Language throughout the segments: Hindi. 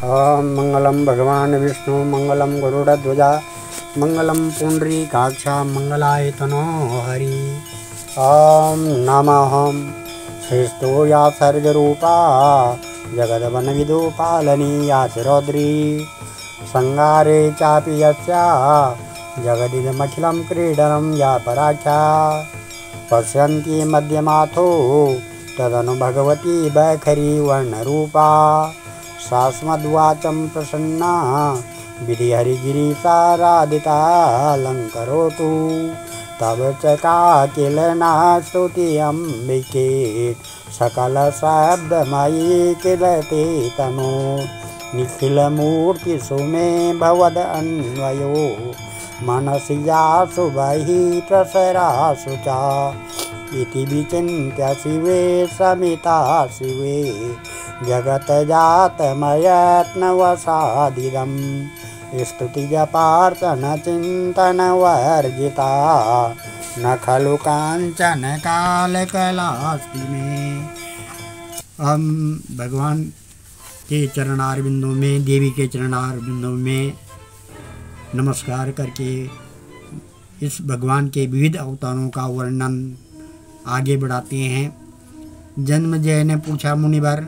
ओम मंगलम भगवान विष्णु मंगलम गरुड़ध्वजा मंगलम पुंडरीकाक्षा मंगलाय तनो हरि। ओम नमः श्रेष्ठो या सर्वरूपा जगद्वन विदु पालनी या शिरोद्री संगारे चापि यस्या जगदिदमखिलं क्रीडनं या पराख्या पश्यन्ति मध्यमाथो तदनु भगवती बैखरी वर्णरूपा सास्मद्वाचं प्रसन्ना विधिहरिगिरिसाराधितालङ्करोतु तव च काकिलना स्तुति अम्बिके सकलशब्दमयी किलते तनो निखिलमूर्तिषु मे भवद अन्वयो मनसि यासु बहिः प्रसरासु च इति विचिन्त्य शिवे समिता शिवे जगतजातमयत्नवसादिदं स्तुतिजपार्चन चिन्तनवर्जिता न खलु कांचन कालकलास्ति में। हम भगवान के चरणारविंदों में, देवी के चरणारविंदों में नमस्कार करके इस भगवान के विविध अवतारों का वर्णन आगे बढ़ाते हैं। जन्मजय ने पूछा, मुनिवर,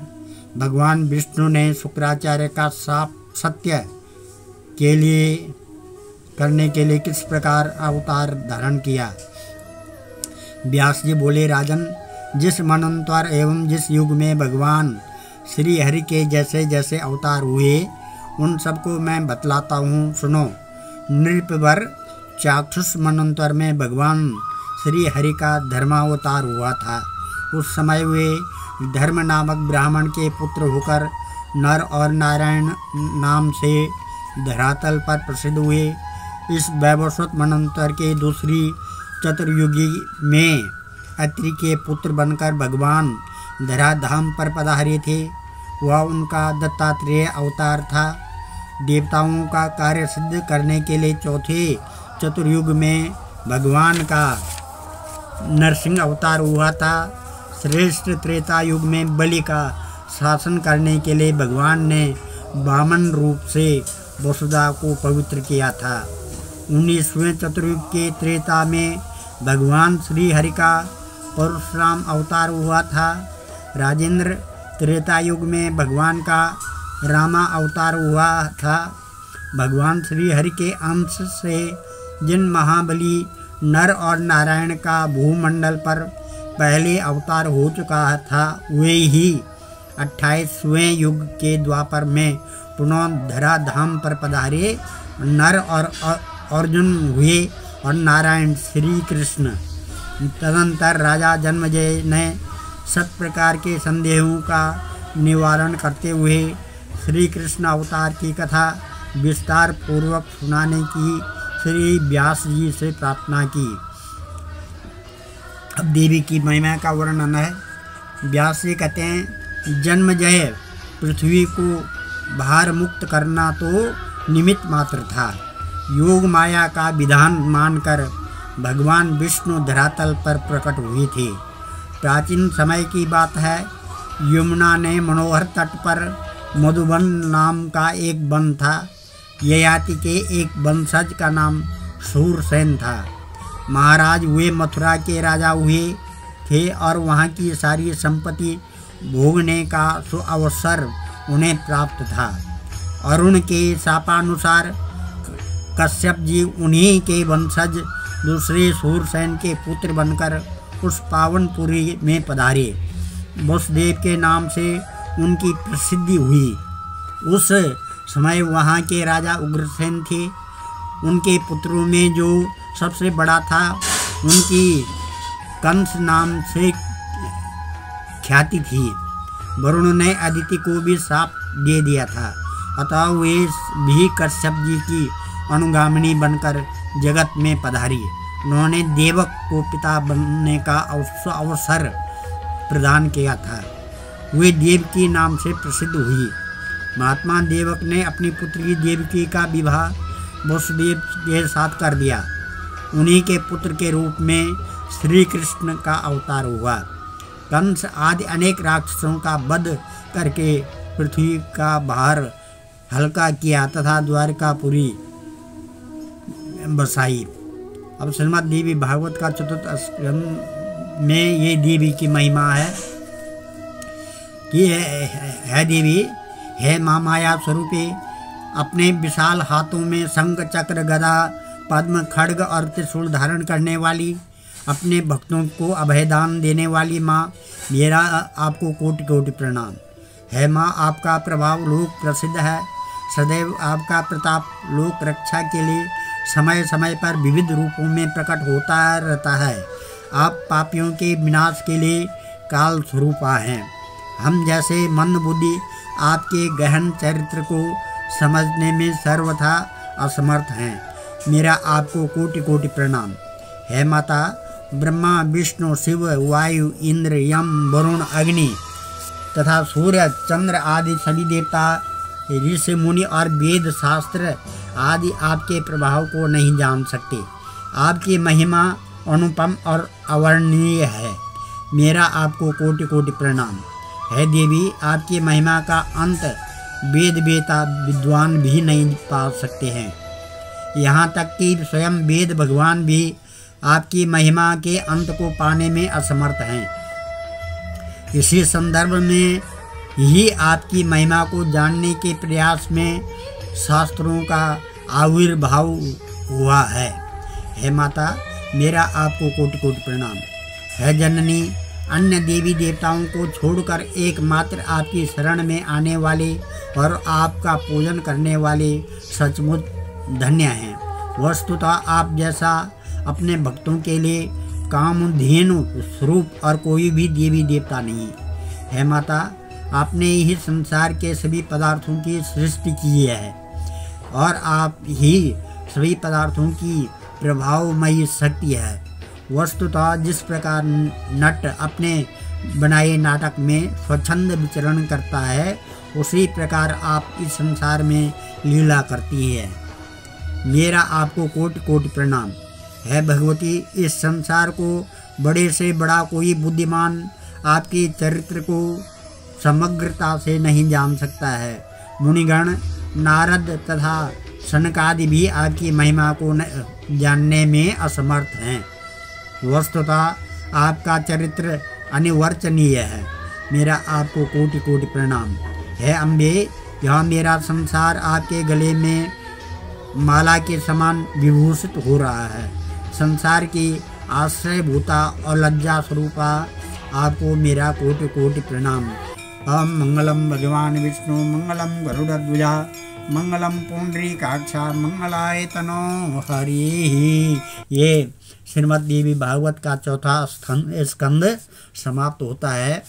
भगवान विष्णु ने शुक्राचार्य का शाप सत्य के लिए करने के लिए किस प्रकार अवतार धारण किया? व्यास जी बोले, राजन, जिस मनंतर एवं जिस युग में भगवान श्री हरि के जैसे जैसे अवतार हुए उन सबको मैं बतलाता हूँ, सुनो। नृपवर चाक्षुष मनंतर में भगवान श्री हरि का धर्मावतार हुआ था। उस समय वे धर्म नामक ब्राह्मण के पुत्र होकर नर और नारायण नाम से धरातल पर प्रसिद्ध हुए। इस वैवस्वत मनंतर के दूसरी चतुर्युगी में अत्रि के पुत्र बनकर भगवान धराधाम पर पधारे थे। वह उनका दत्तात्रेय अवतार था। देवताओं का कार्य सिद्ध करने के लिए चौथे चतुर्युग में भगवान का नरसिंह अवतार हुआ था। श्रेष्ठ त्रेता युग में बलि का शासन करने के लिए भगवान ने वामन रूप से वसुधा को पवित्र किया था। 19वें चतुर्युग के त्रेता में भगवान श्री हरि का परशुराम अवतार हुआ था। राजेंद्र त्रेता युग में भगवान का रामा अवतार हुआ था। भगवान श्री हरि के अंश से जिन महाबली नर और नारायण का भूमंडल पर पहले अवतार हो चुका था, वे ही 28वें युग के द्वापर में पुनः धराधाम पर पधारे नर और अर्जुन हुए और नारायण श्री कृष्ण। तदंतर राजा जन्मजय ने सब प्रकार के संदेहों का निवारण करते हुए श्री कृष्ण अवतार की कथा विस्तार पूर्वक सुनाने की श्री व्यास जी से प्रार्थना की। अब देवी की महिमा का वर्णन है। व्यास जी कहते हैं, जन्मजय पृथ्वी को भार मुक्त करना तो निमित्त मात्र था। योग माया का विधान मानकर भगवान विष्णु धरातल पर प्रकट हुए थे। प्राचीन समय की बात है। यमुना ने मनोहर तट पर मधुबन नाम का एक वन था। ययाति के एक वंशज का नाम सूरसेन था। महाराज वे मथुरा के राजा हुए थे और वहाँ की सारी संपत्ति भोगने का सुअवसर उन्हें प्राप्त था। अरुण के शापानुसार कश्यप जी उन्हीं के वंशज दूसरे सूरसेन के पुत्र बनकर उस पावनपुरी में पधारे। वसुदेव के नाम से उनकी प्रसिद्धि हुई। उस समय वहाँ के राजा उग्रसेन थे। उनके पुत्रों में जो सबसे बड़ा था, उनकी कंस नाम से ख्याति थी। वरुण ने अदिति को भी शाप दे दिया था। अतः वे भी कश्यप जी की अनुगामिनी बनकर जगत में पधारी। उन्होंने देवक को पिता बनने का अवसर प्रदान किया था। वे देवकी नाम से प्रसिद्ध हुई। महात्मा देवक ने अपनी पुत्री देवकी का विवाह वसुदेव के साथ कर दिया। उन्हीं के पुत्र के रूप में श्री कृष्ण का अवतार हुआ। कंस आदि अनेक राक्षसों का वध करके पृथ्वी का भार हल्का किया तथा द्वारकापुरी बसाई। अब श्रीमद् देवी भागवत का चतुर्थ स्कंद में ये देवी की महिमा है कि है देवी, है माँ माया स्वरूपे, अपने विशाल हाथों में शंख चक्र गदा पद्म खड्ग और त्रिशूल धारण करने वाली, अपने भक्तों को अभयदान देने वाली माँ, मेरा आपको कोटि कोटि प्रणाम। है माँ, आपका प्रभाव लोक प्रसिद्ध है। सदैव आपका प्रताप लोक रक्षा के लिए समय समय पर विविध रूपों में प्रकट होता रहता है। आप पापियों के विनाश के लिए काल स्वरूपा हैं। हम जैसे मंद बुद्धि आपके गहन चरित्र को समझने में सर्वथा असमर्थ हैं। मेरा आपको कोटि कोटि प्रणाम। है माता, ब्रह्मा विष्णु शिव वायु इंद्र यम वरुण अग्नि तथा सूर्य चंद्र आदि सभी देवता ऋषि मुनि और वेद शास्त्र आदि आपके प्रभाव को नहीं जान सकते। आपकी महिमा अनुपम और अवर्णनीय है। मेरा आपको कोटि कोटि प्रणाम। है देवी, आपकी महिमा का अंत वेद वेता विद्वान भी नहीं पा सकते हैं। यहाँ तक कि स्वयं वेद भगवान भी आपकी महिमा के अंत को पाने में असमर्थ हैं। इसी संदर्भ में ही आपकी महिमा को जानने के प्रयास में शास्त्रों का आविर्भाव हुआ है। हे माता, मेरा आपको कोटि कोटि प्रणाम। है जननी, अन्य देवी देवताओं को छोड़कर एकमात्र आपकी शरण में आने वाले और आपका पूजन करने वाले सचमुच धन्य हैं। वस्तुतः आप जैसा अपने भक्तों के लिए कामधेनु स्वरूप और कोई भी देवी देवता नहीं है। माता, आपने ही संसार के सभी पदार्थों की सृष्टि की है और आप ही सभी पदार्थों की प्रभावमयी शक्ति है। वस्तुतः जिस प्रकार नट अपने बनाए नाटक में स्वच्छंद विचरण करता है, उसी प्रकार आप इस संसार में लीला करती है। मेरा आपको कोटि कोटि प्रणाम। है भगवती, इस संसार को बड़े से बड़ा कोई बुद्धिमान आपके चरित्र को समग्रता से नहीं जान सकता है। मुनिगण, नारद तथा सनकादि भी आपकी महिमा को जानने में असमर्थ हैं। वस्तुतः आपका चरित्र अनिवर्चनीय है। मेरा आपको कोटि कोटि प्रणाम। है अम्बे, यह मेरा संसार आपके गले में माला के समान विभूषित हो रहा है। संसार की आश्रयभूता और लज्जा स्वरूपा आपको मेरा कोटि कोटि प्रणाम। ओम मंगलम भगवान विष्णु मंगलम गरुड़ध्वजा मंगलम पुंडरीकाक्षा मंगलाय तनो हरि। ये श्रीमद् देवी भागवत का चौथा स्कंद समाप्त होता है।